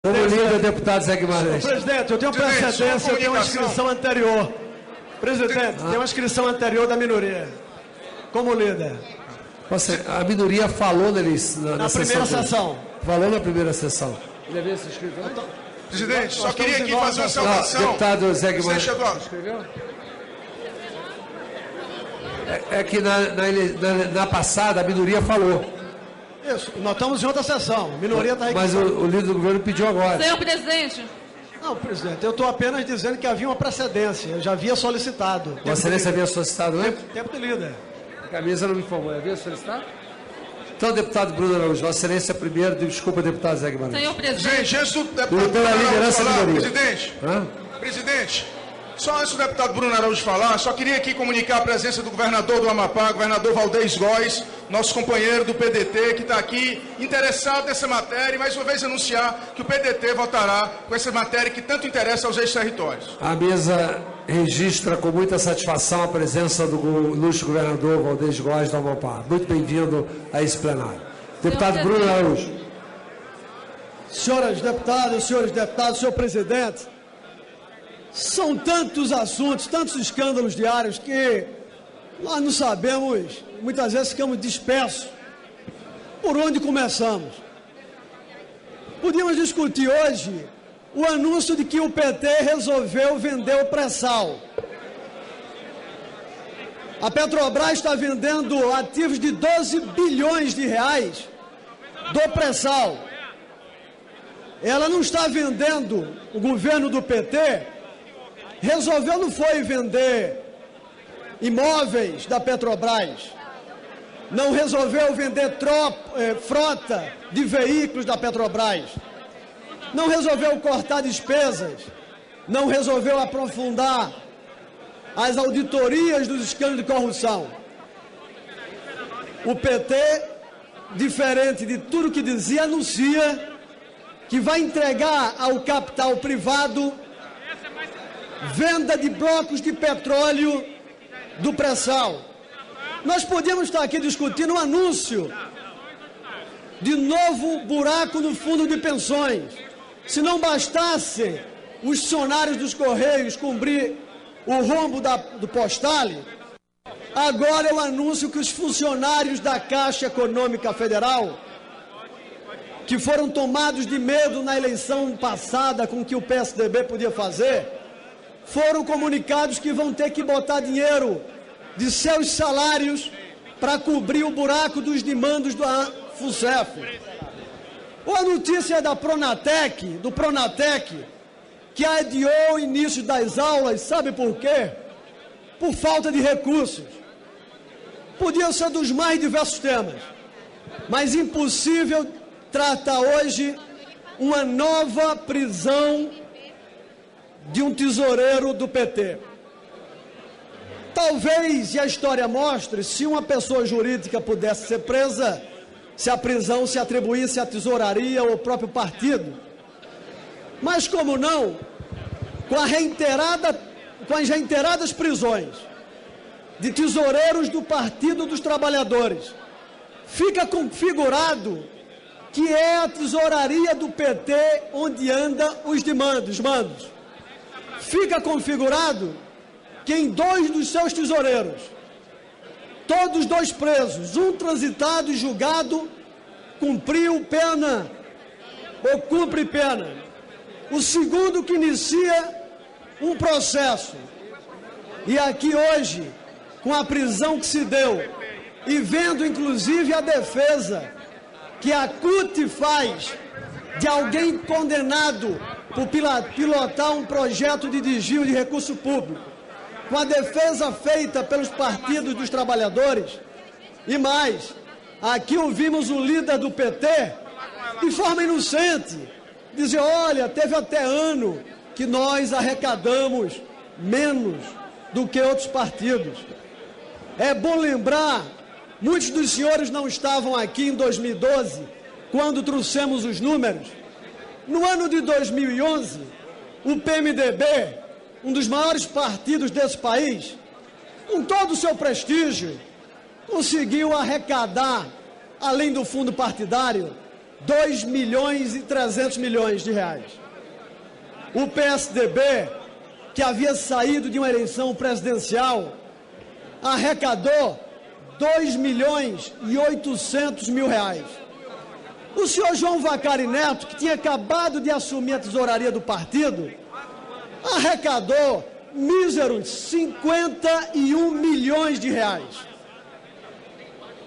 Como líder, deputado Zé Guimarães. Presidente, eu tenho precedência, eu tenho uma inscrição anterior. Presidente, tem uma inscrição anterior da minoria. Como líder. A minoria falou na primeira sessão. Falou na primeira sessão. Ele havia se inscrito? Presidente, só queria aqui fazer uma salvação. Deputado Zé Guimarães. Escreveu? É que na passada a minoria falou. Isso, nós estamos em outra sessão. A minoria está aí. Mas o líder do governo pediu agora. Senhor presidente. Não, presidente, eu estou apenas dizendo que havia uma precedência. Eu já havia solicitado. Vossa Excelência havia solicitado, né? Tempo de líder. A camisa não me informou. Havia solicitado? Então, deputado Bruno Araújo, Vossa Excelência primeiro, desculpa, deputado Zé Guimarães. Senhor presidente. Gente, antes do deputado Pela liderança da minoria. Presidente, só antes do deputado Bruno Araújo falar, só queria aqui comunicar a presença do governador do Amapá, governador Valdez Góes, nosso companheiro do PDT, que está aqui interessado nessa matéria e mais uma vez anunciar que o PDT votará com essa matéria que tanto interessa aos ex-territórios. A mesa registra com muita satisfação a presença do ilustre governador Valdez Góes do Amapá. Muito bem-vindo a esse plenário. Deputado Bruno Araújo. Senhoras deputadas, senhores deputados, senhor presidente, são tantos assuntos, tantos escândalos diários que nós não sabemos, muitas vezes ficamos dispersos por onde começamos. Podíamos discutir hoje o anúncio de que o PT resolveu vender o pré-sal. A Petrobras está vendendo ativos de 12 bilhões de reais do pré-sal. Ela não está vendendo, o governo do PT resolveu, não foi vender imóveis da Petrobras, não resolveu vender frota de veículos da Petrobras, não resolveu cortar despesas, não resolveu aprofundar as auditorias dos escândalos de corrupção. O PT, diferente de tudo que dizia, anuncia que vai entregar ao capital privado venda de blocos de petróleo do pré-sal. Nós podíamos estar aqui discutindo um anúncio de novo buraco no fundo de pensões. Se não bastasse os funcionários dos Correios cumprir o rombo do Postale, agora eu anuncio que os funcionários da Caixa Econômica Federal, que foram tomados de medo na eleição passada com o que o PSDB podia fazer, foram comunicados que vão ter que botar dinheiro de seus salários para cobrir o buraco dos demandos da FUNCEF. Ou a notícia da Pronatec, do Pronatec, que adiou o início das aulas, sabe por quê? Por falta de recursos. Podia ser dos mais diversos temas, mas impossível tratar hoje uma nova prisão de um tesoureiro do PT. Talvez, e a história mostre, se uma pessoa jurídica pudesse ser presa, se a prisão se atribuísse à tesouraria ou ao próprio partido. Mas como não, com as reiteradas prisões de tesoureiros do Partido dos Trabalhadores, fica configurado que é a tesouraria do PT onde anda os mandos. Fica configurado que em 2 dos seus tesoureiros, todos 2 presos, um transitado e julgado, cumpriu pena ou cumpre pena. O segundo que inicia um processo. E aqui hoje, com a prisão que se deu, e vendo inclusive a defesa que a CUT faz de alguém condenado por pilotar um projeto de desvio de recurso público, com a defesa feita pelos partidos dos trabalhadores, e mais, aqui ouvimos o líder do PT, de forma inocente, dizer, olha, teve até ano que nós arrecadamos menos do que outros partidos. É bom lembrar, muitos dos senhores não estavam aqui em 2012, quando trouxemos os números. No ano de 2011, o PMDB, um dos maiores partidos desse país, com todo o seu prestígio, conseguiu arrecadar, além do fundo partidário, 2.300.000.000 de reais. O PSDB, que havia saído de uma eleição presidencial, arrecadou 2.800.000 reais. O senhor João Vacari Neto, que tinha acabado de assumir a tesouraria do partido, arrecadou míseros 51 milhões de reais.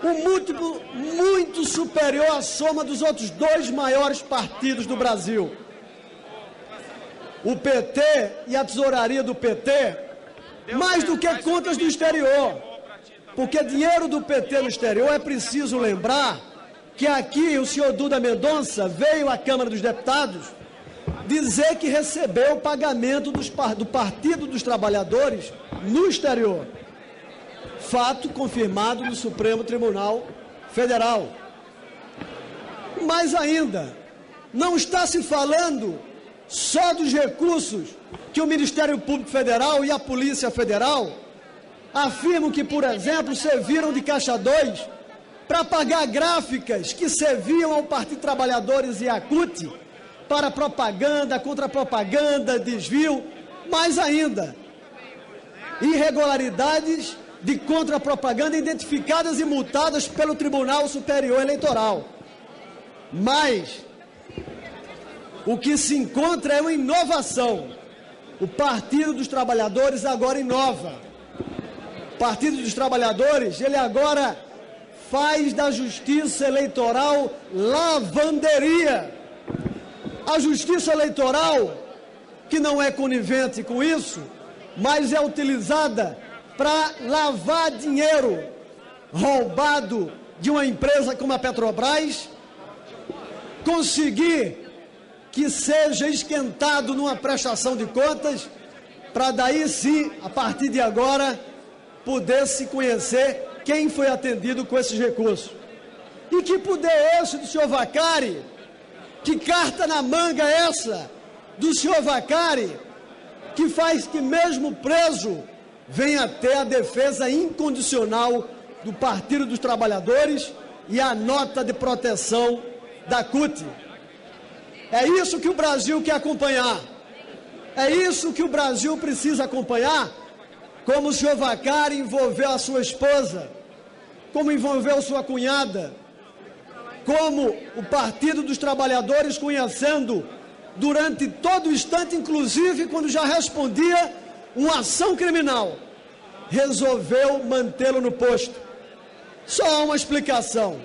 Um múltiplo muito superior à soma dos outros dois maiores partidos do Brasil. O PT e a tesouraria do PT, mais do que contas do exterior, porque dinheiro do PT no exterior, é preciso lembrar que aqui o senhor Duda Mendonça veio à Câmara dos Deputados dizer que recebeu o pagamento do Partido dos Trabalhadores no exterior. Fato confirmado no Supremo Tribunal Federal. Mais ainda, não está se falando só dos recursos que o Ministério Público Federal e a Polícia Federal afirmam que, por exemplo, serviram de caixa 2 para pagar gráficas que serviam ao Partido dos Trabalhadores e à CUT para propaganda, contra-propaganda, desvio, mais ainda, irregularidades de contra-propaganda identificadas e multadas pelo Tribunal Superior Eleitoral. Mas o que se encontra é uma inovação. O Partido dos Trabalhadores agora inova. O Partido dos Trabalhadores, ele agora faz da Justiça Eleitoral lavanderia. A Justiça Eleitoral, que não é conivente com isso, mas é utilizada para lavar dinheiro roubado de uma empresa como a Petrobras, conseguir que seja esquentado numa prestação de contas, para daí sim, a partir de agora, poder se conhecer quem foi atendido com esses recursos. E que poder é esse do senhor Vacari? Que carta na manga é essa do senhor Vacari, que faz que mesmo preso venha ter a defesa incondicional do Partido dos Trabalhadores e a nota de proteção da CUT? É isso que o Brasil quer acompanhar. É isso que o Brasil precisa acompanhar, como o senhor Vacari envolveu a sua esposa, como envolveu sua cunhada, como o Partido dos Trabalhadores, conhecendo durante todo o instante, inclusive quando já respondia uma ação criminal, resolveu mantê-lo no posto. Só há uma explicação: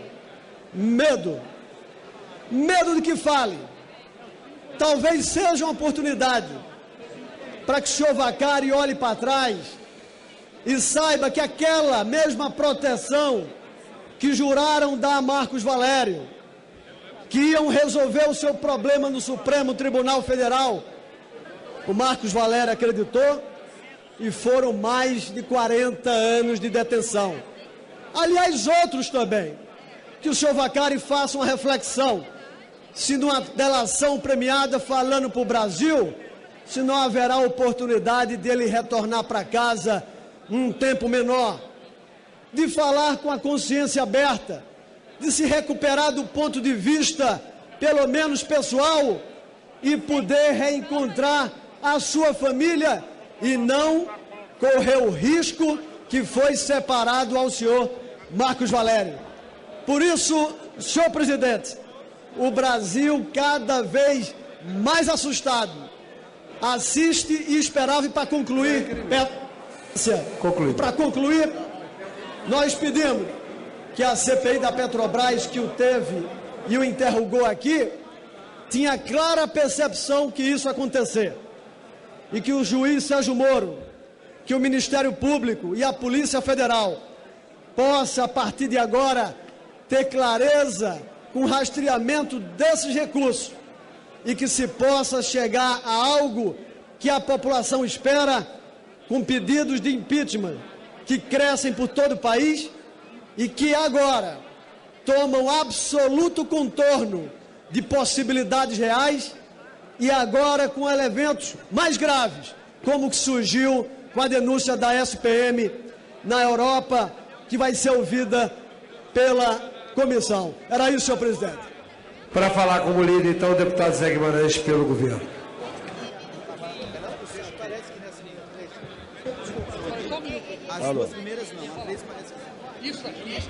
medo. Medo de que fale. Talvez seja uma oportunidade para que o senhor Vacari olhe para trás e saiba que aquela mesma proteção que juraram dar a Marcos Valério, que iam resolver o seu problema no Supremo Tribunal Federal, o Marcos Valério acreditou e foram mais de 40 anos de detenção. Aliás, outros também. Que o senhor Vacari faça uma reflexão. Se numa delação premiada falando para o Brasil, se não haverá oportunidade dele retornar para casa num tempo menor, de falar com a consciência aberta, de se recuperar do ponto de vista, pelo menos pessoal, e poder reencontrar a sua família e não correr o risco que foi separado ao senhor Marcos Valério. Por isso, senhor presidente, o Brasil cada vez mais assustado assiste e esperava. E para concluir, nós pedimos que a CPI da Petrobras, que o teve e o interrogou aqui, tinha clara percepção que isso ia acontecer, e que o juiz Sérgio Moro, que o Ministério Público e a Polícia Federal possa, a partir de agora, ter clareza com o rastreamento desses recursos e que se possa chegar a algo que a população espera, com pedidos de impeachment que crescem por todo o país e que agora tomam absoluto contorno de possibilidades reais, e agora com elementos mais graves, como o que surgiu com a denúncia da SPM na Europa, que vai ser ouvida pela comissão. Era isso, senhor presidente. Para falar como líder, então, o deputado Zé Guimarães, pelo governo. As duas primeiras não, a três parece que... Isso aqui é o...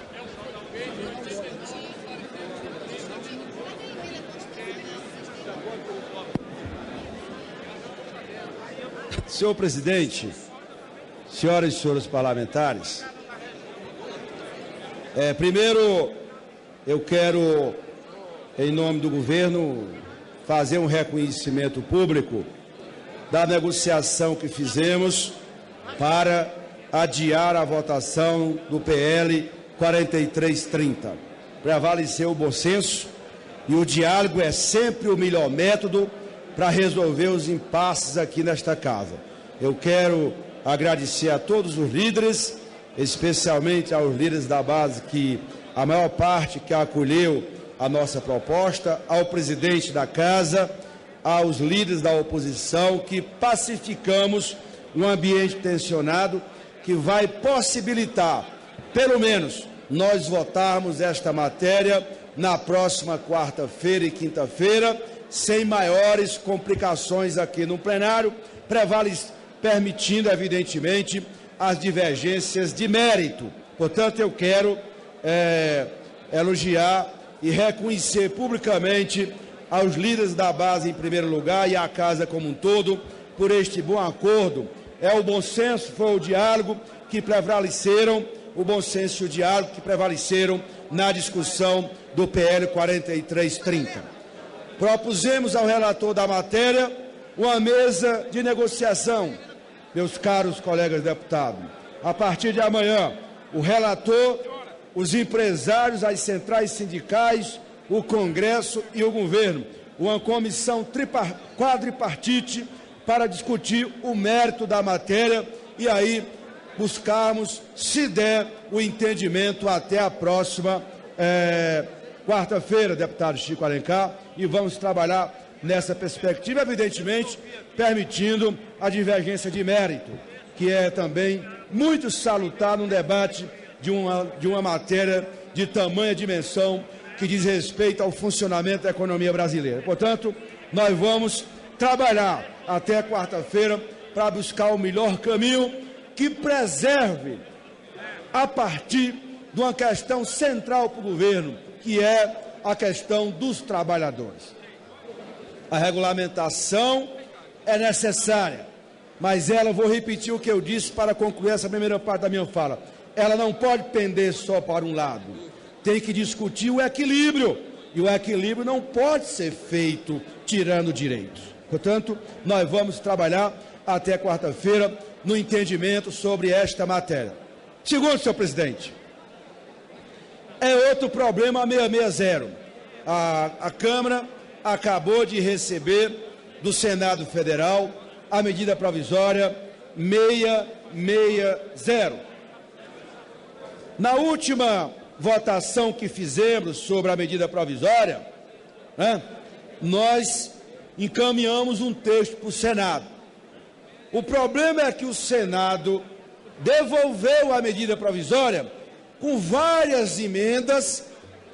Senhor presidente, senhoras e senhores parlamentares, primeiro eu quero, em nome do governo, fazer um reconhecimento público da negociação que fizemos para adiar a votação do PL 4330. Prevaleceu o bom senso e o diálogo é sempre o melhor método para resolver os impasses aqui nesta casa. Eu quero agradecer a todos os líderes, especialmente aos líderes da base, que a maior parte que acolheu a nossa proposta, ao presidente da casa, aos líderes da oposição, que pacificamos um ambiente tensionado que vai possibilitar, pelo menos, nós votarmos esta matéria na próxima quarta-feira e quinta-feira, sem maiores complicações aqui no plenário, permitindo, evidentemente, as divergências de mérito. Portanto, eu quero elogiar e reconhecer publicamente aos líderes da base, em primeiro lugar, e à casa como um todo, por este bom acordo. É o bom senso, foi o diálogo que prevaleceram, o bom senso e o diálogo que prevaleceram na discussão do PL 4330. Propusemos ao relator da matéria uma mesa de negociação, meus caros colegas deputados. A partir de amanhã, o relator, os empresários, as centrais sindicais, o Congresso e o governo, uma comissão quadripartite para discutir o mérito da matéria e aí buscarmos, se der, o entendimento até a próxima quarta-feira, deputado Chico Alencar, e vamos trabalhar nessa perspectiva, evidentemente, permitindo a divergência de mérito, que é também muito salutar num debate de uma matéria de tamanha dimensão que diz respeito ao funcionamento da economia brasileira. Portanto, nós vamos trabalhar até quarta-feira para buscar o melhor caminho que preserve, a partir de uma questão central para o governo, que é a questão dos trabalhadores. A regulamentação é necessária, mas ela, vou repetir o que eu disse para concluir essa primeira parte da minha fala, ela não pode pender só para um lado, tem que discutir o equilíbrio, e o equilíbrio não pode ser feito tirando direitos. Portanto, nós vamos trabalhar até quarta-feira no entendimento sobre esta matéria. Segundo, senhor presidente, é outro problema 660. A Câmara acabou de receber do Senado Federal a medida provisória 660. Na última votação que fizemos sobre a medida provisória, nós encaminhamos um texto para o Senado. O problema é que o Senado devolveu a medida provisória com várias emendas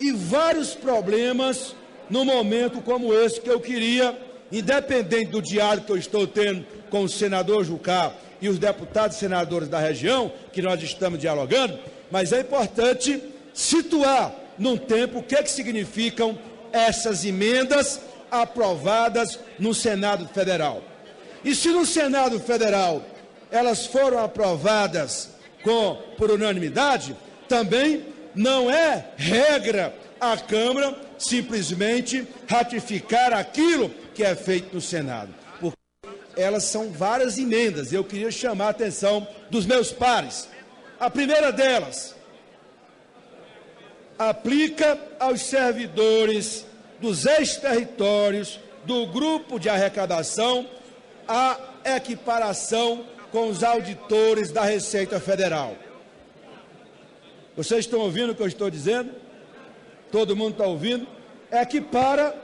e vários problemas num momento como esse, que eu queria, independente do diálogo que eu estou tendo com o senador Jucá e os deputados e senadores da região, que nós estamos dialogando, mas é importante situar num tempo o que significam essas emendas aprovadas no Senado Federal. E se no Senado Federal elas foram aprovadas por unanimidade, também não é regra a Câmara simplesmente ratificar aquilo que é feito no Senado, porque elas são várias emendas. Eu queria chamar a atenção dos meus pares. A primeira delas aplica aos servidores dos ex-territórios do grupo de arrecadação a equiparação com os auditores da Receita Federal. Vocês estão ouvindo o que eu estou dizendo? Todo mundo está ouvindo? Equipara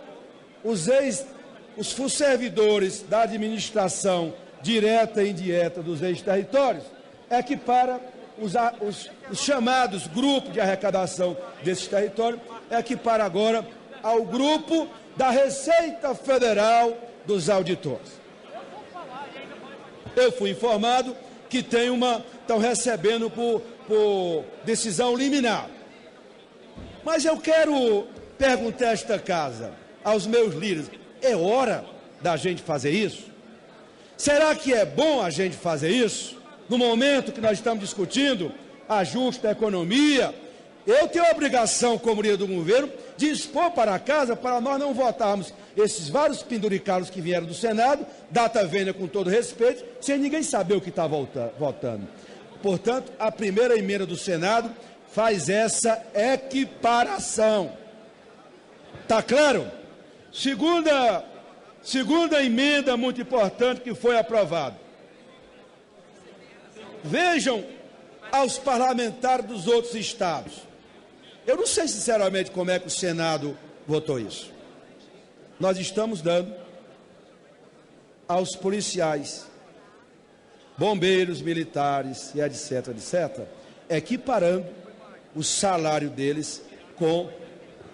os servidores da administração direta e indireta dos ex-territórios, equipara os chamados grupos de arrecadação desses territórios, equipara agora ao grupo da Receita Federal dos Auditores. Eu fui informado que estão recebendo por decisão liminar. Mas eu quero perguntar a esta casa, aos meus líderes, é hora da gente fazer isso? Será que é bom a gente fazer isso? No momento que nós estamos discutindo ajuste da economia, eu tenho a obrigação, como líder do governo, de expor para a casa, para nós não votarmos esses vários penduricalhos que vieram do Senado, data vênia com todo respeito, sem ninguém saber o que está votando. Portanto, a primeira emenda do Senado faz essa equiparação. Está claro? Segunda emenda muito importante que foi aprovada. Vejam aos parlamentares dos outros estados. Eu não sei sinceramente como é que o Senado votou isso. Nós estamos dando aos policiais, bombeiros, militares e etc, equiparando o salário deles com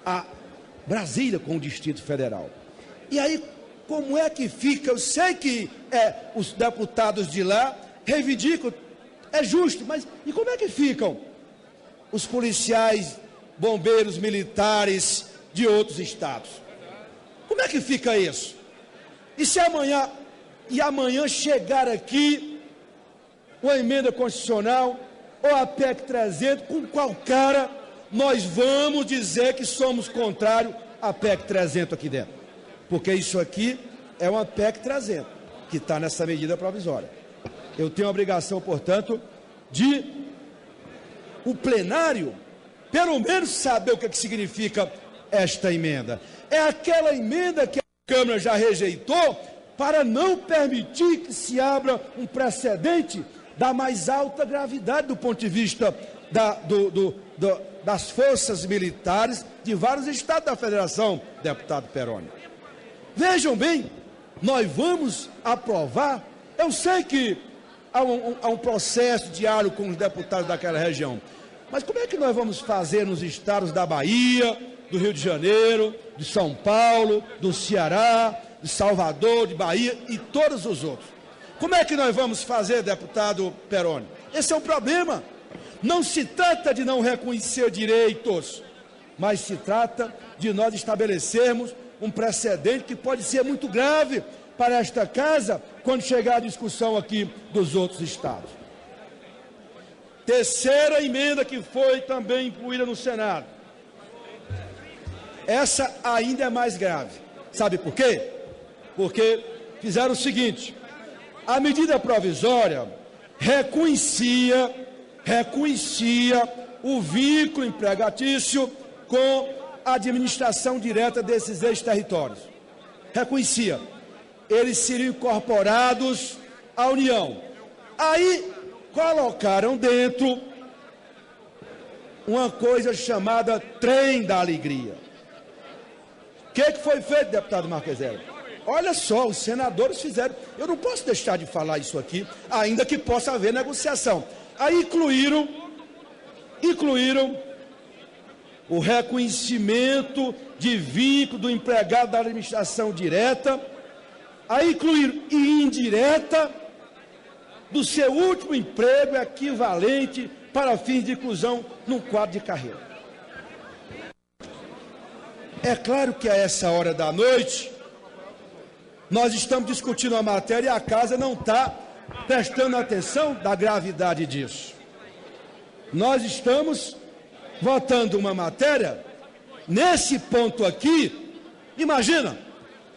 a Brasília, com o Distrito Federal. E aí, como é que fica? Eu sei que os deputados de lá reivindicam, é justo, mas e como é que ficam os policiais, bombeiros, militares de outros estados? Como é que fica isso? E se amanhã chegar aqui uma emenda constitucional ou a PEC 300, com qual cara nós vamos dizer que somos contrários à PEC 300 aqui dentro? Porque isso aqui é uma PEC 300, que está nessa medida provisória. Eu tenho a obrigação, portanto, de o plenário, pelo menos, saber o que significa esta emenda. É aquela emenda que a Câmara já rejeitou para não permitir que se abra um precedente da mais alta gravidade do ponto de vista das forças militares de vários estados da federação, deputado Peroni. Vejam bem, nós vamos aprovar, eu sei que há um processo diário com os deputados daquela região, mas como é que nós vamos fazer nos estados da Bahia, do Rio de Janeiro, de São Paulo, do Ceará, de Salvador, de Bahia e todos os outros? Como é que nós vamos fazer, deputado Peroni? Esse é um problema. Não se trata de não reconhecer direitos, mas se trata de nós estabelecermos um precedente que pode ser muito grave para esta casa quando chegar a discussão aqui dos outros estados. Terceira emenda que foi também incluída no Senado. Essa ainda é mais grave. Sabe por quê? Porque fizeram o seguinte: a medida provisória reconhecia o vínculo empregatício com a administração direta desses ex-territórios. Reconhecia. Eles seriam incorporados à União. Aí colocaram dentro uma coisa chamada Trem da Alegria. O que foi feito, deputado Marqueselli? Olha só, os senadores fizeram, eu não posso deixar de falar isso aqui, ainda que possa haver negociação. Aí incluíram o reconhecimento de vínculo do empregado da administração direta, aí incluíram e indireta do seu último emprego equivalente para fins de inclusão num quadro de carreira. É claro que a essa hora da noite nós estamos discutindo a matéria e a casa não está prestando atenção da gravidade disso. Nós estamos votando uma matéria, nesse ponto aqui, imagina,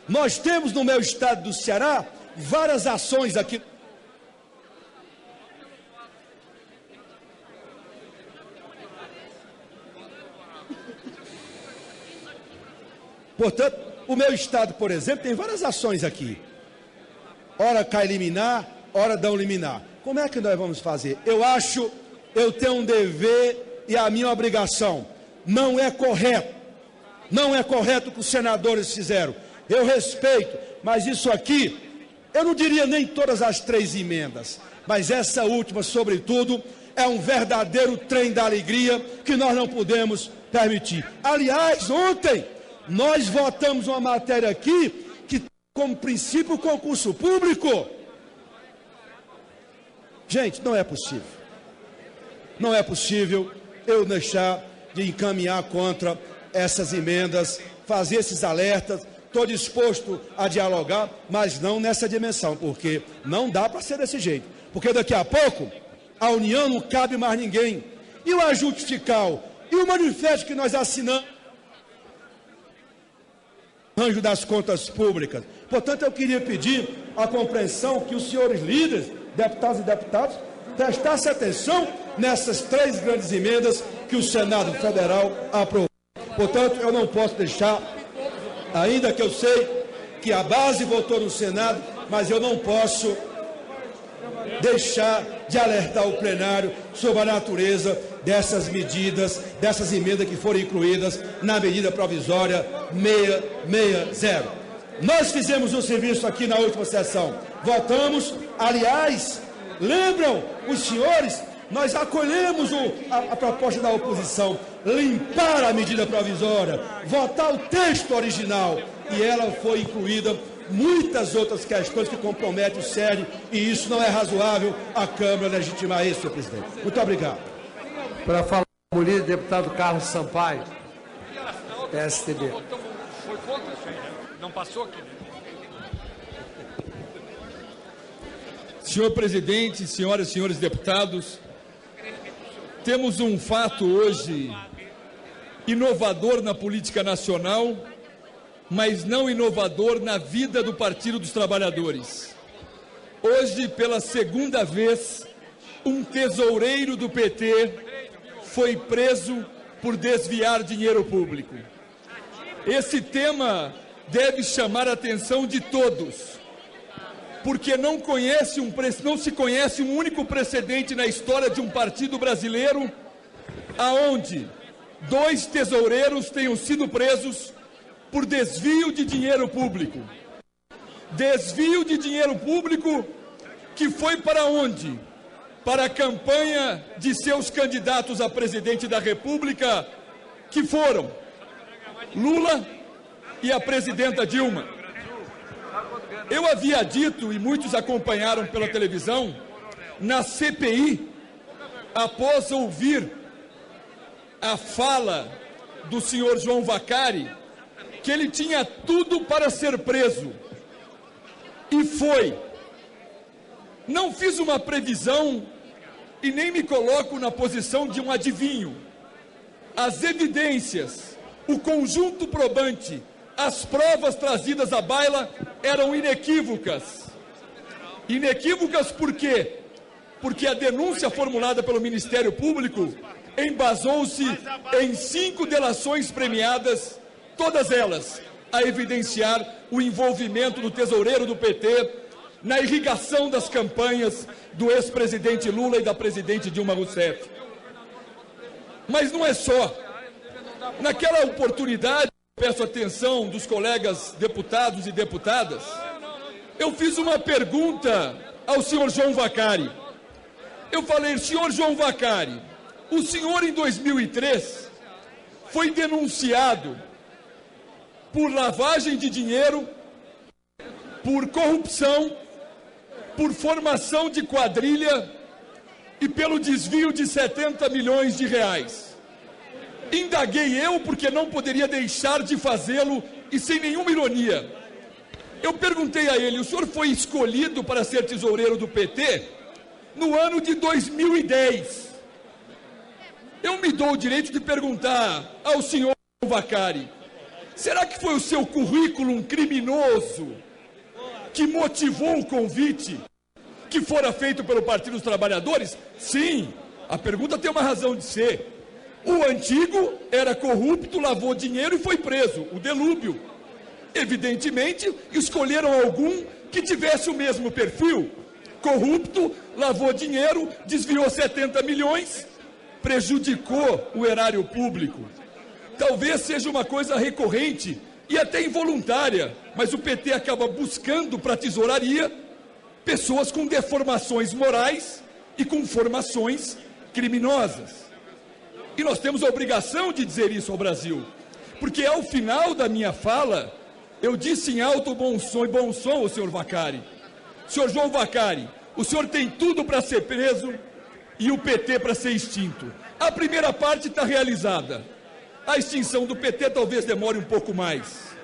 nós temos no meu estado do Ceará várias ações aqui. Portanto, o meu estado, por exemplo, tem várias ações aqui. Ora cai liminar, ora dão liminar. Como é que nós vamos fazer? Eu tenho um dever e a minha obrigação. Não é correto o que os senadores fizeram. Eu respeito, mas isso aqui, eu não diria nem todas as 3 emendas, mas essa última, sobretudo, é um verdadeiro trem da alegria que nós não podemos permitir. Aliás, ontem, Nós votamos uma matéria aqui que tem como princípio o concurso público. Gente, não é possível. Não é possível eu deixar de encaminhar contra essas emendas, fazer esses alertas. Estou disposto a dialogar, mas não nessa dimensão, porque não dá para ser desse jeito. Porque daqui a pouco, a União não cabe mais ninguém. E o ajuste fiscal? E o manifesto que nós assinamos? Arranjo das contas públicas. Portanto, eu queria pedir a compreensão que os senhores líderes, deputados e deputadas, prestassem atenção nessas 3 grandes emendas que o Senado Federal aprovou. Portanto, eu não posso deixar, ainda que eu sei que a base votou no Senado, mas eu não posso deixar de alertar o plenário sobre a natureza dessas medidas, dessas emendas que foram incluídas na medida provisória 660. Nós fizemos um serviço aqui na última sessão, votamos, aliás, lembram os senhores, nós acolhemos a proposta da oposição, limpar a medida provisória, votar o texto original, e ela foi incluída muitas outras questões que comprometem o sério, e isso não é razoável a Câmara legitimar isso, senhor presidente. Muito obrigado. Para falar com o líder, deputado Carlos Sampaio, PSDB. Foi contra? Não passou aqui, né? Senhor presidente, senhoras e senhores deputados, temos um fato hoje inovador na política nacional, mas não inovador na vida do Partido dos Trabalhadores. Hoje, pela segunda vez, um tesoureiro do PT foi preso por desviar dinheiro público. Esse tema deve chamar a atenção de todos, porque não se conhece um único precedente na história de um partido brasileiro aonde 2 tesoureiros tenham sido presos por desvio de dinheiro público. Desvio de dinheiro público que foi para onde? Para a campanha de seus candidatos a presidente da República, que foram Lula e a presidenta Dilma. Eu havia dito, e muitos acompanharam pela televisão, na CPI, após ouvir a fala do senhor João Vacari, que ele tinha tudo para ser preso. E foi. Não fiz uma previsão e nem me coloco na posição de um adivinho. As evidências, o conjunto probante, as provas trazidas à baila eram inequívocas. Inequívocas por quê? Porque a denúncia formulada pelo Ministério Público embasou-se em 5 delações premiadas, todas elas a evidenciar o envolvimento do tesoureiro do PT na irrigação das campanhas do ex-presidente Lula e da presidente Dilma Rousseff. Mas não é só. Naquela oportunidade, peço atenção dos colegas deputados e deputadas, eu fiz uma pergunta ao senhor João Vacari. Eu falei, senhor João Vacari, o senhor em 2003 foi denunciado por lavagem de dinheiro, por corrupção, por formação de quadrilha e pelo desvio de 70 milhões de reais. Indaguei eu porque não poderia deixar de fazê-lo e sem nenhuma ironia. Eu perguntei a ele, o senhor foi escolhido para ser tesoureiro do PT no ano de 2010. Eu me dou o direito de perguntar ao senhor Vacari, será que foi o seu currículo criminoso que motivou o convite que fora feito pelo Partido dos Trabalhadores? Sim, a pergunta tem uma razão de ser. O antigo era corrupto, lavou dinheiro e foi preso, o Delúbio. Evidentemente, escolheram algum que tivesse o mesmo perfil. Corrupto, lavou dinheiro, desviou 70 milhões, prejudicou o erário público. Talvez seja uma coisa recorrente e até involuntária, mas o PT acaba buscando para a tesouraria pessoas com deformações morais e com formações criminosas. E nós temos a obrigação de dizer isso ao Brasil. porque ao final da minha fala, eu disse em alto bom som ao senhor Vaccari: senhor João Vaccari, o senhor tem tudo para ser preso e o PT para ser extinto. A primeira parte está realizada. A extinção do PT talvez demore um pouco mais,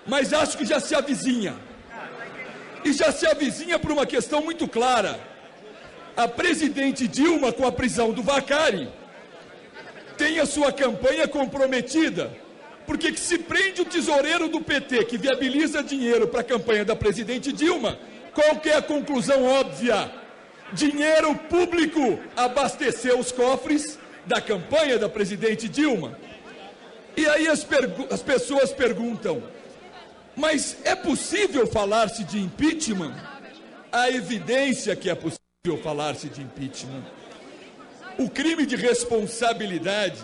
mas acho que já se avizinha. E já se avizinha por uma questão muito clara. A presidente Dilma, com a prisão do Vaccari, tem a sua campanha comprometida, porque que se prende o tesoureiro do PT, que viabiliza dinheiro para a campanha da presidente Dilma, qual que é a conclusão óbvia? Dinheiro público abasteceu os cofres da campanha da presidente Dilma. E aí as pessoas perguntam: mas é possível falar-se de impeachment? A evidência que é possível falar-se de impeachment. O crime de responsabilidade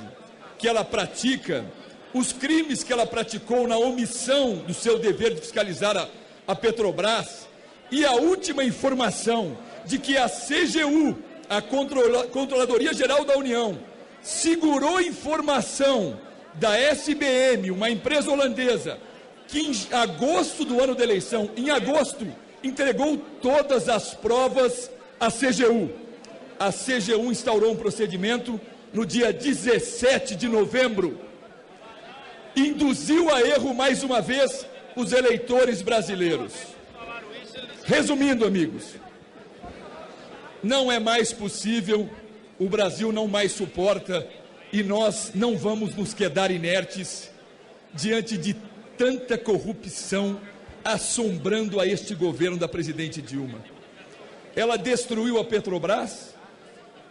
que ela pratica, os crimes que ela praticou na omissão do seu dever de fiscalizar a Petrobras, e a última informação de que a CGU, a Controladoria Geral da União, segurou informação da SBM, uma empresa holandesa, que em agosto do ano da eleição, em agosto, entregou todas as provas à CGU. A CGU instaurou um procedimento no dia 17 de novembro. Induziu a erro mais uma vez os eleitores brasileiros. Resumindo, amigos, não é mais possível, o Brasil não mais suporta e nós não vamos nos quedar inertes diante de tanta corrupção assombrando a este governo da presidente Dilma. Ela destruiu a Petrobras.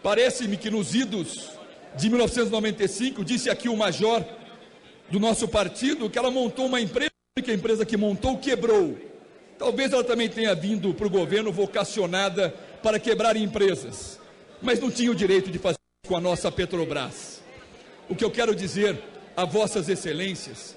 Parece-me que nos idos de 1995, disse aqui o major do nosso partido, que ela montou uma empresa, que a empresa que montou quebrou. Talvez ela também tenha vindo para o governo vocacionada para quebrar empresas, mas não tinha o direito de fazer com a nossa Petrobras. O que eu quero dizer a vossas excelências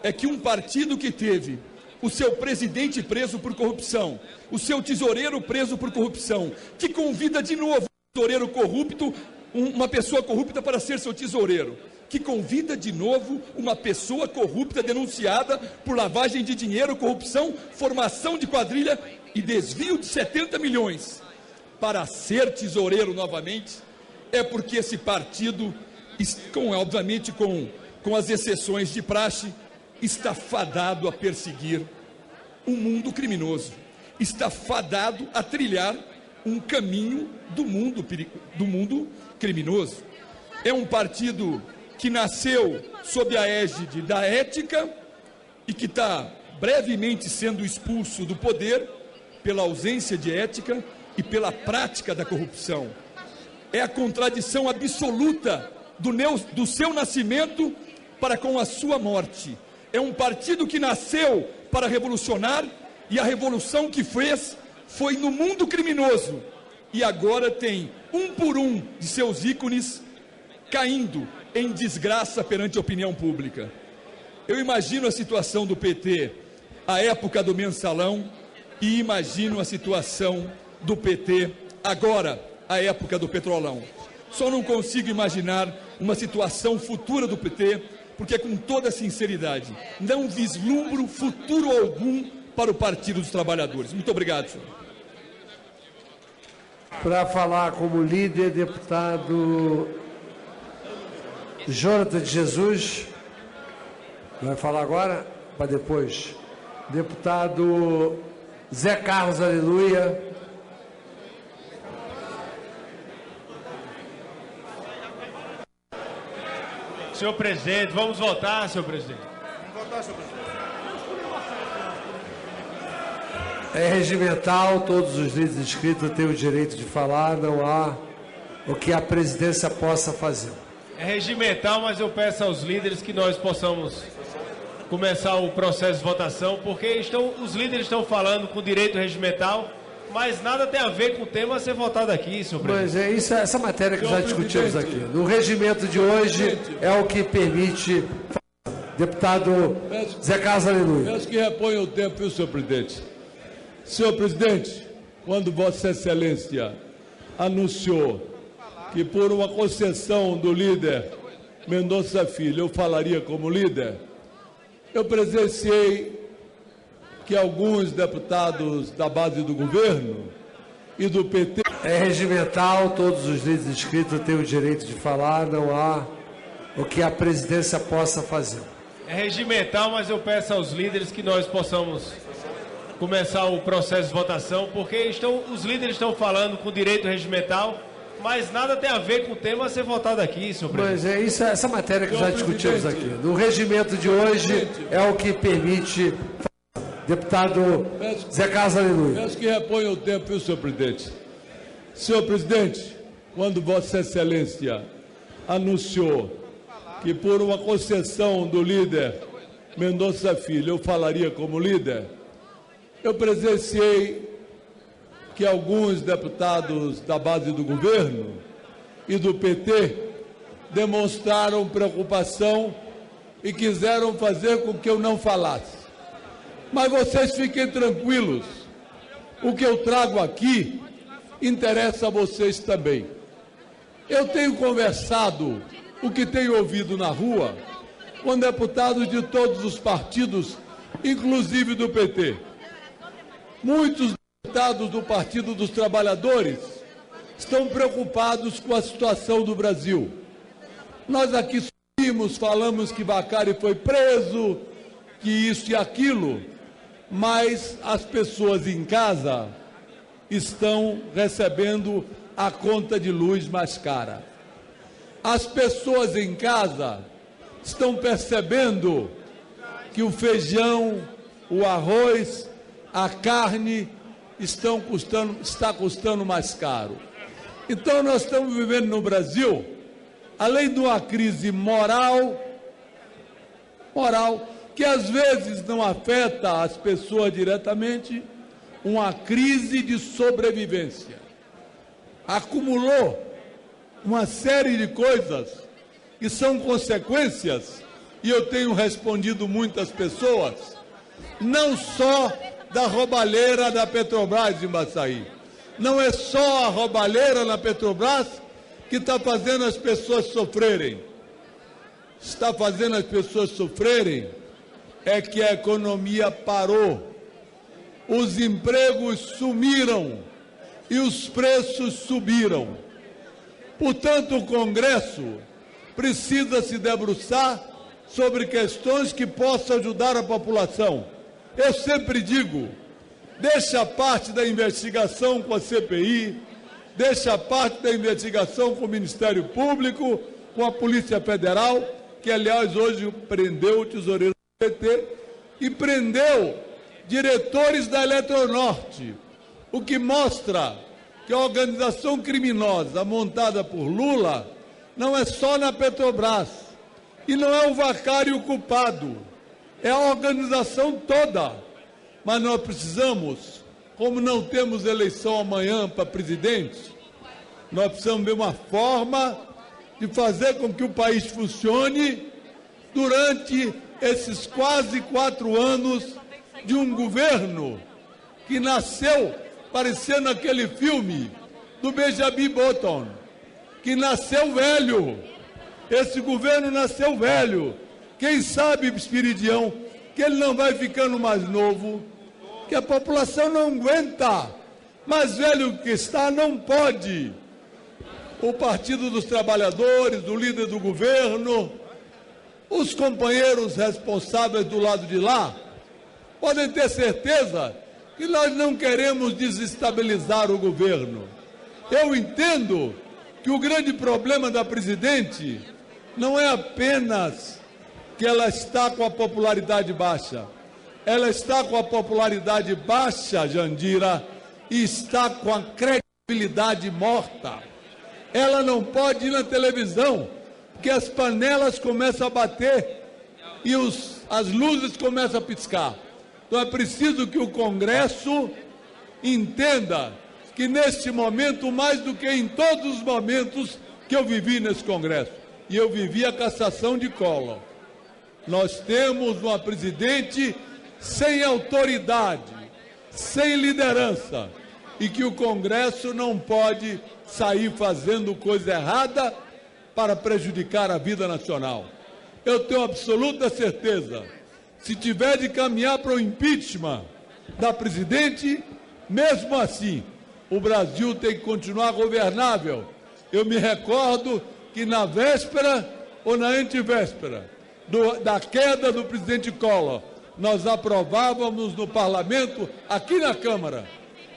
é que um partido que teve o seu presidente preso por corrupção, o seu tesoureiro preso por corrupção, que convida de novo um tesoureiro corrupto, uma pessoa corrupta para ser seu tesoureiro, que convida de novo uma pessoa corrupta denunciada por lavagem de dinheiro, corrupção, formação de quadrilha e desvio de 70 milhões para ser tesoureiro novamente, é porque esse partido, obviamente com as exceções de praxe, está fadado a perseguir um mundo criminoso, está fadado a trilhar um caminho do mundo criminoso. É um partido que nasceu sob a égide da ética e que está brevemente sendo expulso do poder pela ausência de ética e pela prática da corrupção. É a contradição absoluta do seu nascimento para com a sua morte. É um partido que nasceu para revolucionar e a revolução que fez foi no mundo criminoso e agora tem um por um de seus ícones caindo em desgraça perante a opinião pública. Eu imagino a situação do PT à época do mensalão e imagino a situação do PT agora, à época do petrolão. Só não consigo imaginar uma situação futura do PT, porque, com toda sinceridade, não vislumbro futuro algum para o Partido dos Trabalhadores. Muito obrigado, senhor. Para falar como líder, deputado Jonathan de Jesus. Vai falar agora? Para depois. Deputado Zé Carlos Aleluia. Senhor presidente, vamos votar, senhor presidente. Vamos votar, senhor presidente. É regimental, todos os líderes inscritos têm o direito de falar, não há o que a presidência possa fazer. É regimental, mas eu peço aos líderes que nós possamos começar o processo de votação, porque os líderes estão falando com direito regimental, mas nada tem a ver com o tema a ser votado aqui, senhor presidente. Mas é essa matéria que nós discutimos aqui. No regimento de hoje é o que permite. Deputado Zé Carlos Aleluia. Peço que reponha o tempo, viu, senhor presidente? Senhor presidente, quando Vossa Excelência anunciou que por uma concessão do líder Mendonça Filho eu falaria como líder, Eu presenciei que alguns deputados da base do governo e do PT... É regimental, todos os líderes inscritos têm o direito de falar, não há o que a presidência possa fazer. É regimental, mas eu peço aos líderes que nós possamos começar o processo de votação, porque os líderes estão falando com direito regimental, mas nada tem a ver com o tema a ser votado aqui, senhor presidente. Mas é isso, essa matéria que já discutimos aqui. No regimento de hoje é o que permite. Deputado Zé Carlos Aleluia. Peço que reponha o tempo, viu, senhor presidente? Senhor presidente, quando Vossa Excelência anunciou que por uma concessão do líder Mendonça Filho eu falaria como líder, eu presenciei que alguns deputados da base do governo e do PT demonstraram preocupação e quiseram fazer com que eu não falasse. Mas vocês fiquem tranquilos, o que eu trago aqui interessa a vocês também. Eu tenho conversado, o que tenho ouvido na rua, com deputados de todos os partidos, inclusive do PT. Muitos deputados do Partido dos Trabalhadores estão preocupados com a situação do Brasil. Nós aqui subimos, falamos que Bacari foi preso, que isso e aquilo, mas as pessoas em casa estão recebendo a conta de luz mais cara. As pessoas em casa estão percebendo que o feijão, o arroz, a carne está custando mais caro. Então nós estamos vivendo no Brasil, além de uma crise moral, que às vezes não afeta as pessoas diretamente, uma crise de sobrevivência. Acumulou uma série de coisas que são consequências, e eu tenho respondido muitas pessoas, não só da roubalheira da Petrobras em Baçaí. Não é só a roubalheira na Petrobras que está fazendo as pessoas sofrerem. Está fazendo as pessoas sofrerem é que a economia parou, os empregos sumiram e os preços subiram. Portanto, o Congresso precisa se debruçar sobre questões que possam ajudar a população. Eu sempre digo, deixa a parte da investigação com a CPI, deixa a parte da investigação com o Ministério Público, com a Polícia Federal, que, aliás, hoje prendeu o tesoureiro do PT e prendeu diretores da Eletronorte, o que mostra que a organização criminosa montada por Lula não é só na Petrobras e não é o Bacari o culpado, é a organização toda. Mas nós precisamos, como não temos eleição amanhã para presidente, nós precisamos ver uma forma de fazer com que o país funcione durante esses quase 4 anos de um governo que nasceu parecendo aquele filme do Benjamin Button, que nasceu velho. Esse governo nasceu velho. Quem sabe, Espiridião, que ele não vai ficando mais novo, que a população não aguenta. Mais velho que está, não pode. O Partido dos Trabalhadores, o líder do governo, os companheiros responsáveis do lado de lá, podem ter certeza que nós não queremos desestabilizar o governo. Eu entendo que o grande problema da presidente não é apenas que ela está com a popularidade baixa. Ela está com a popularidade baixa, Jandira, e está com a credibilidade morta. Ela não pode ir na televisão, porque as panelas começam a bater e as luzes começam a piscar. Então é preciso que o Congresso entenda que neste momento, mais do que em todos os momentos que eu vivi nesse Congresso, e eu vivi a cassação de Collor, nós temos uma presidente sem autoridade, sem liderança, e que o Congresso não pode sair fazendo coisa errada para prejudicar a vida nacional. Eu tenho absoluta certeza, Se tiver de caminhar para o impeachment da presidente, mesmo assim, o Brasil tem que continuar governável. Eu me recordo que na véspera ou na antevéspera da queda do presidente Collor, nós aprovávamos no parlamento, aqui na Câmara,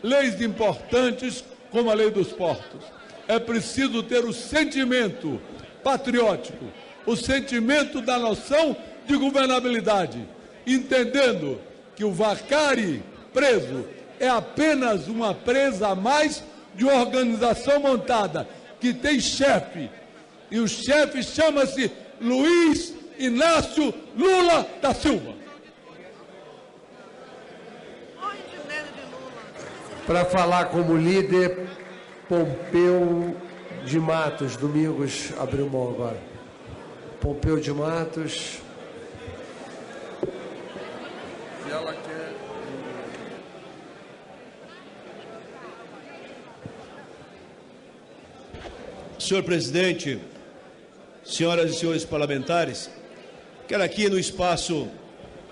leis importantes como a lei dos portos. É preciso ter o sentimento patriótico, o sentimento da noção de governabilidade, entendendo que o Vacari preso é apenas uma presa a mais de uma organização montada que tem chefe, e o chefe chama-se Luiz Inácio Lula da Silva. Para falar como líder, Pompeu de Matos. Domingos abriu mão agora. Pompeu de Matos. E ela quer... Senhor presidente, senhoras e senhores parlamentares, quero aqui no espaço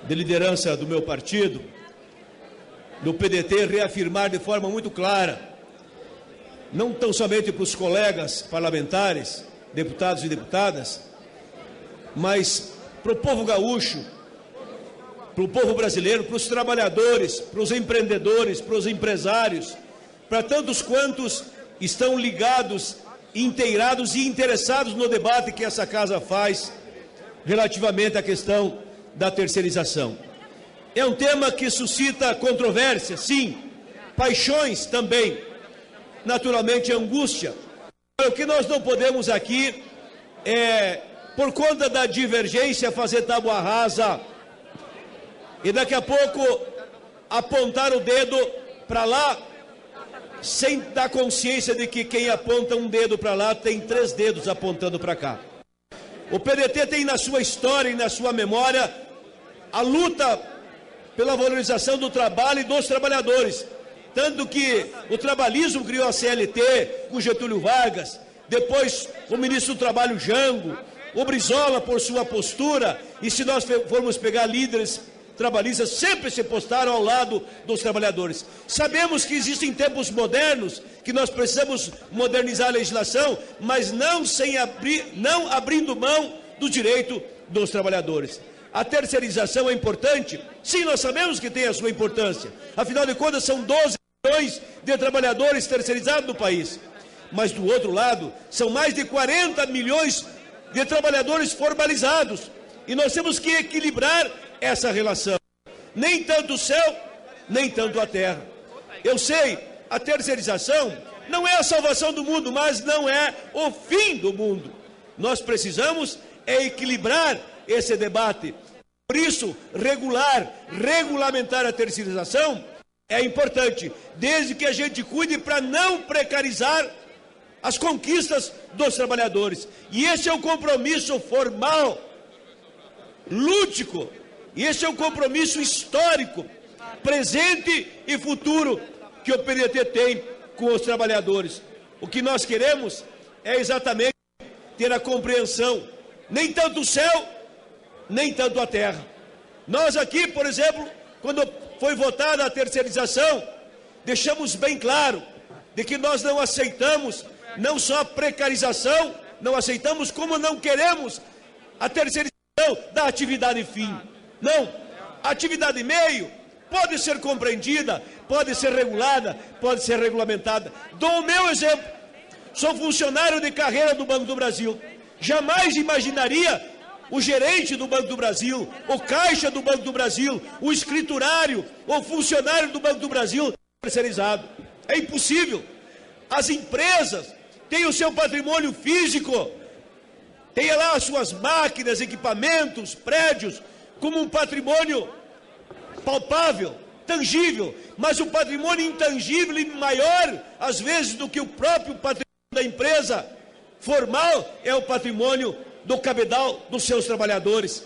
de liderança do meu partido, do PDT, reafirmar de forma muito clara, não tão somente para os colegas parlamentares, deputados e deputadas, mas para o povo gaúcho, para o povo brasileiro, para os trabalhadores, para os empreendedores, para os empresários, para tantos quantos estão ligados, inteirados e interessados no debate que essa casa faz relativamente à questão da terceirização. É um tema que suscita controvérsia, sim, paixões também, naturalmente angústia. O que nós não podemos aqui é, por conta da divergência, fazer tábua rasa e daqui a pouco apontar o dedo para lá, sem dar consciência de que quem aponta um dedo para lá tem 3 dedos apontando para cá. O PDT tem na sua história e na sua memória a luta pela valorização do trabalho e dos trabalhadores. Tanto que o trabalhismo criou a CLT com Getúlio Vargas, depois o ministro do Trabalho Jango, o Brizola por sua postura, e se nós formos pegar líderes trabalhistas, sempre se postaram ao lado dos trabalhadores. Sabemos que existem tempos modernos, que nós precisamos modernizar a legislação, mas não abrindo mão do direito dos trabalhadores. A terceirização é importante? Sim, nós sabemos que tem a sua importância. Afinal de contas, são 12 milhões de trabalhadores terceirizados no país. Mas, do outro lado, são mais de 40 milhões de trabalhadores formalizados. E nós temos que equilibrar essa relação. Nem tanto o céu, nem tanto a terra. Eu sei, a terceirização não é a salvação do mundo, mas não é o fim do mundo. Nós precisamos equilibrar esse debate. Por isso, regulamentar a terceirização é importante, desde que a gente cuide para não precarizar as conquistas dos trabalhadores. E esse é o compromisso formal, lúdico, e esse é um compromisso histórico, presente e futuro, que o PDT tem com os trabalhadores. O que nós queremos é exatamente ter a compreensão, nem tanto o céu, nem tanto a terra. Nós aqui, por exemplo, quando foi votada a terceirização, deixamos bem claro de que nós não aceitamos não só a precarização, não aceitamos, como não queremos a terceirização da atividade fim. Não, a atividade meio pode ser compreendida, pode ser regulada, pode ser regulamentada. Dou o meu exemplo, sou funcionário de carreira do Banco do Brasil, jamais imaginaria o gerente do Banco do Brasil, o caixa do Banco do Brasil, o escriturário, o funcionário do Banco do Brasil terceirizado. É impossível. As empresas têm o seu patrimônio físico, têm lá as suas máquinas, equipamentos, prédios, como um patrimônio palpável, tangível, mas o patrimônio intangível e maior, às vezes, do que o próprio patrimônio da empresa formal, é o patrimônio do cabedal dos seus trabalhadores,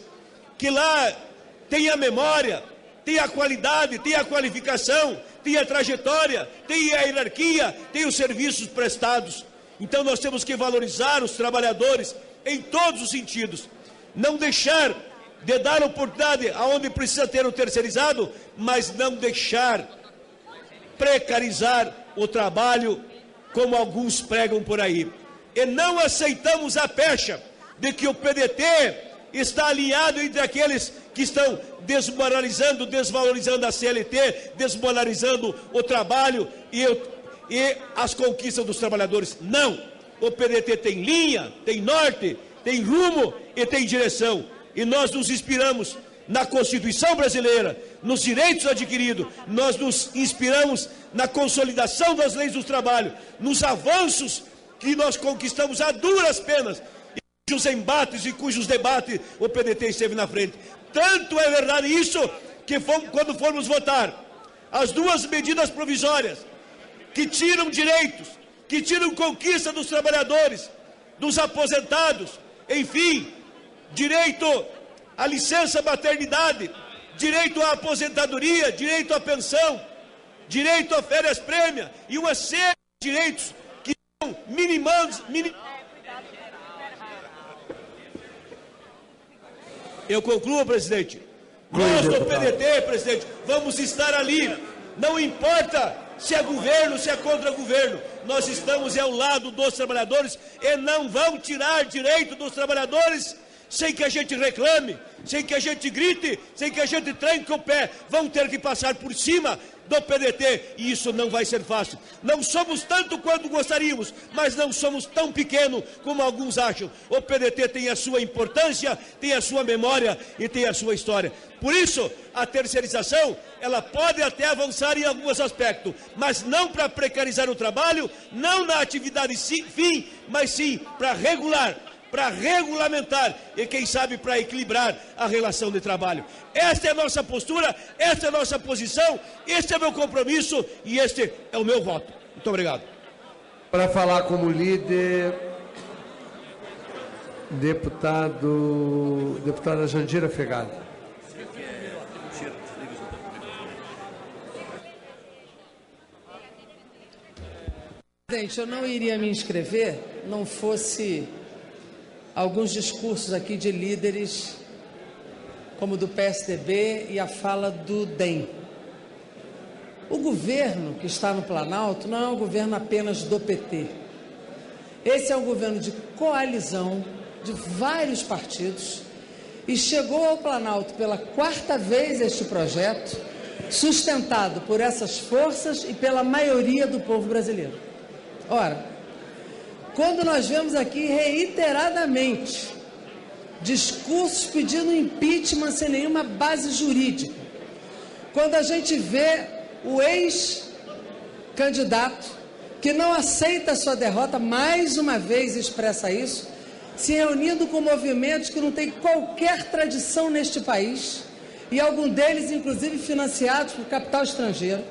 que lá tem a memória, tem a qualidade, tem a qualificação, tem a trajetória, tem a hierarquia, tem os serviços prestados. Então nós temos que valorizar os trabalhadores em todos os sentidos, não deixar de dar oportunidade aonde precisa ter o terceirizado, mas não deixar precarizar o trabalho, como alguns pregam por aí. E não aceitamos a pecha de que o PDT está alinhado entre aqueles que estão desmoralizando, desvalorizando a CLT, desmoralizando o trabalho e as conquistas dos trabalhadores. Não! O PDT tem linha, tem norte, tem rumo e tem direção. E nós nos inspiramos na Constituição brasileira, nos direitos adquiridos, nós nos inspiramos na consolidação das leis do trabalho, nos avanços que nós conquistamos a duras penas, e cujos embates e cujos debates o PDT esteve na frente. Tanto é verdade isso, que quando formos votar as duas medidas provisórias, que tiram direitos, que tiram conquista dos trabalhadores, dos aposentados, enfim, direito à licença maternidade, direito à aposentadoria, direito à pensão, direito a férias prêmio e uma série de direitos que são minimados. Eu concluo, presidente. Nós do PDT, presidente, vamos estar ali. Não importa se é governo, se é contra governo. Nós estamos ao lado dos trabalhadores e não vão tirar direito dos trabalhadores sem que a gente reclame, sem que a gente grite, sem que a gente tranque o pé. Vão ter que passar por cima do PDT e isso não vai ser fácil. Não somos tanto quanto gostaríamos, mas não somos tão pequeno como alguns acham. O PDT tem a sua importância, tem a sua memória e tem a sua história. Por isso, a terceirização, ela pode até avançar em alguns aspectos, mas não para precarizar o trabalho, não na atividade fim, mas sim para regular, para regulamentar e, quem sabe, para equilibrar a relação de trabalho. Esta é a nossa postura, esta é a nossa posição, este é o meu compromisso e este é o meu voto. Muito obrigado. Para falar como líder, deputada Jandira Fegali. Presidente, eu não iria me inscrever, não fosse alguns discursos aqui de líderes, como do PSDB e a fala do DEM. O governo que está no Planalto não é um governo apenas do PT. Esse é um governo de coalizão de vários partidos e chegou ao Planalto pela 4ª vez este projeto, sustentado por essas forças e pela maioria do povo brasileiro. Ora, quando nós vemos aqui reiteradamente discursos pedindo impeachment sem nenhuma base jurídica, quando a gente vê o ex-candidato que não aceita a sua derrota, mais uma vez expressa isso, se reunindo com movimentos que não têm qualquer tradição neste país, e algum deles inclusive financiados por capital estrangeiro,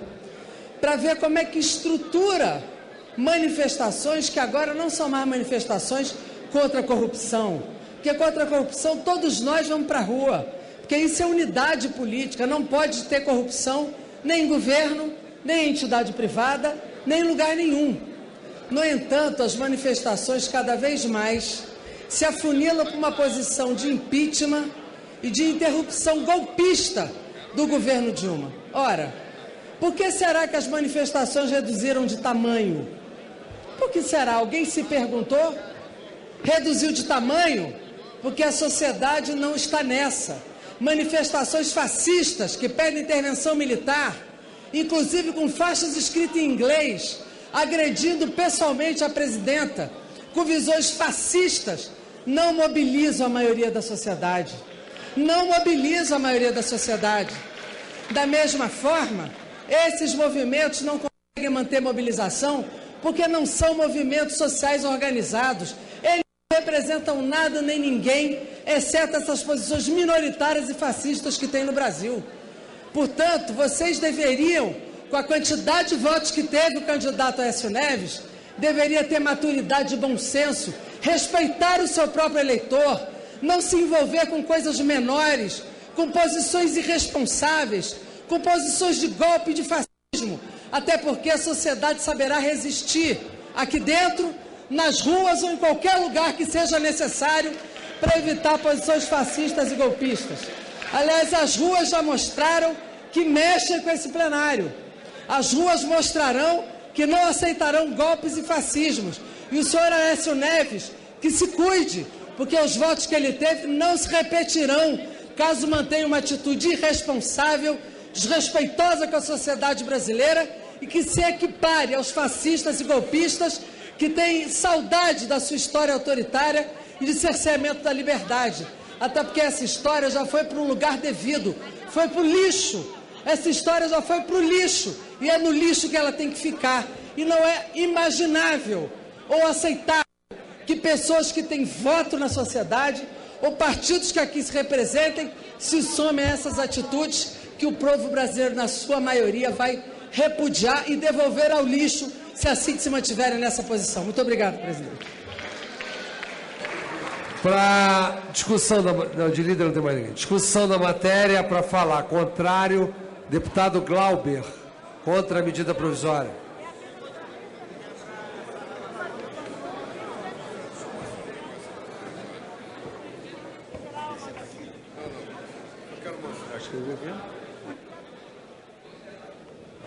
para ver como é que estrutura manifestações que agora não são mais manifestações contra a corrupção, porque contra a corrupção todos nós vamos para a rua, porque isso é unidade política, não pode ter corrupção nem em governo, nem em entidade privada, nem em lugar nenhum. No entanto, as manifestações cada vez mais se afunilam para uma posição de impeachment e de interrupção golpista do governo Dilma. Ora, por que será que as manifestações reduziram de tamanho? Por que será? Alguém se perguntou? Reduziu de tamanho porque a sociedade não está nessa. Manifestações fascistas que pedem intervenção militar, inclusive com faixas escritas em inglês, agredindo pessoalmente a presidenta, com visões fascistas, não mobilizam a maioria da sociedade. Não mobilizam a maioria da sociedade. Da mesma forma, esses movimentos não conseguem manter mobilização porque não são movimentos sociais organizados. Eles não representam nada nem ninguém, exceto essas posições minoritárias e fascistas que tem no Brasil. Portanto, vocês deveriam, com a quantidade de votos que teve o candidato Aécio Neves, deveria ter maturidade e bom senso, respeitar o seu próprio eleitor, não se envolver com coisas menores, com posições irresponsáveis, com posições de golpe e de fascismo, até porque a sociedade saberá resistir aqui dentro, nas ruas ou em qualquer lugar que seja necessário para evitar posições fascistas e golpistas. Aliás, as ruas já mostraram que mexem com esse plenário. As ruas mostrarão que não aceitarão golpes e fascismos. E o senhor Aécio Neves, que se cuide, porque os votos que ele teve não se repetirão caso mantenha uma atitude irresponsável, desrespeitosa com a sociedade brasileira e que se equipare aos fascistas e golpistas que têm saudade da sua história autoritária e de cerceamento da liberdade. Até porque essa história já foi para um lugar devido, foi para o lixo. Essa história já foi para o lixo e é no lixo que ela tem que ficar. E não é imaginável ou aceitável que pessoas que têm voto na sociedade ou partidos que aqui se representem se somem a essas atitudes que o povo brasileiro, na sua maioria, vai repudiar e devolver ao lixo se assim se mantiverem nessa posição. Muito obrigado, presidente. Para discussão de líder não tem mais ninguém. Discussão da matéria, para falar contrário, deputado Glauber, contra a medida provisória.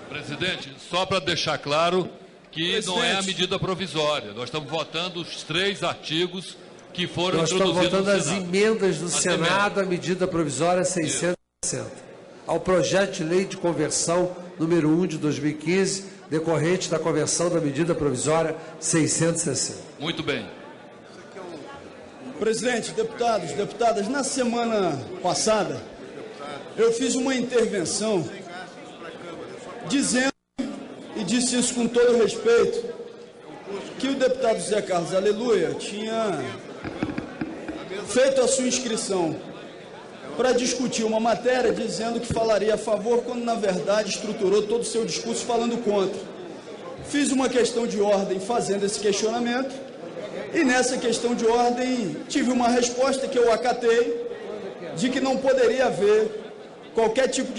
Presidente, só para deixar claro que não é a medida provisória. Nós estamos votando os 3 artigos que foram introduzidos no Senado. Nós estamos votando as emendas do Senado à medida provisória 660. Ao projeto de lei de conversão número 1 de 2015, decorrente da conversão da medida provisória 660. Muito bem. Presidente, deputados, deputadas, na semana passada eu fiz uma intervenção dizendo, e disse isso com todo respeito, que o deputado Zé Carlos Aleluia tinha feito a sua inscrição para discutir uma matéria dizendo que falaria a favor, quando na verdade estruturou todo o seu discurso falando contra. Fiz uma questão de ordem fazendo esse questionamento e nessa questão de ordem tive uma resposta que eu acatei de que não poderia haver qualquer tipo de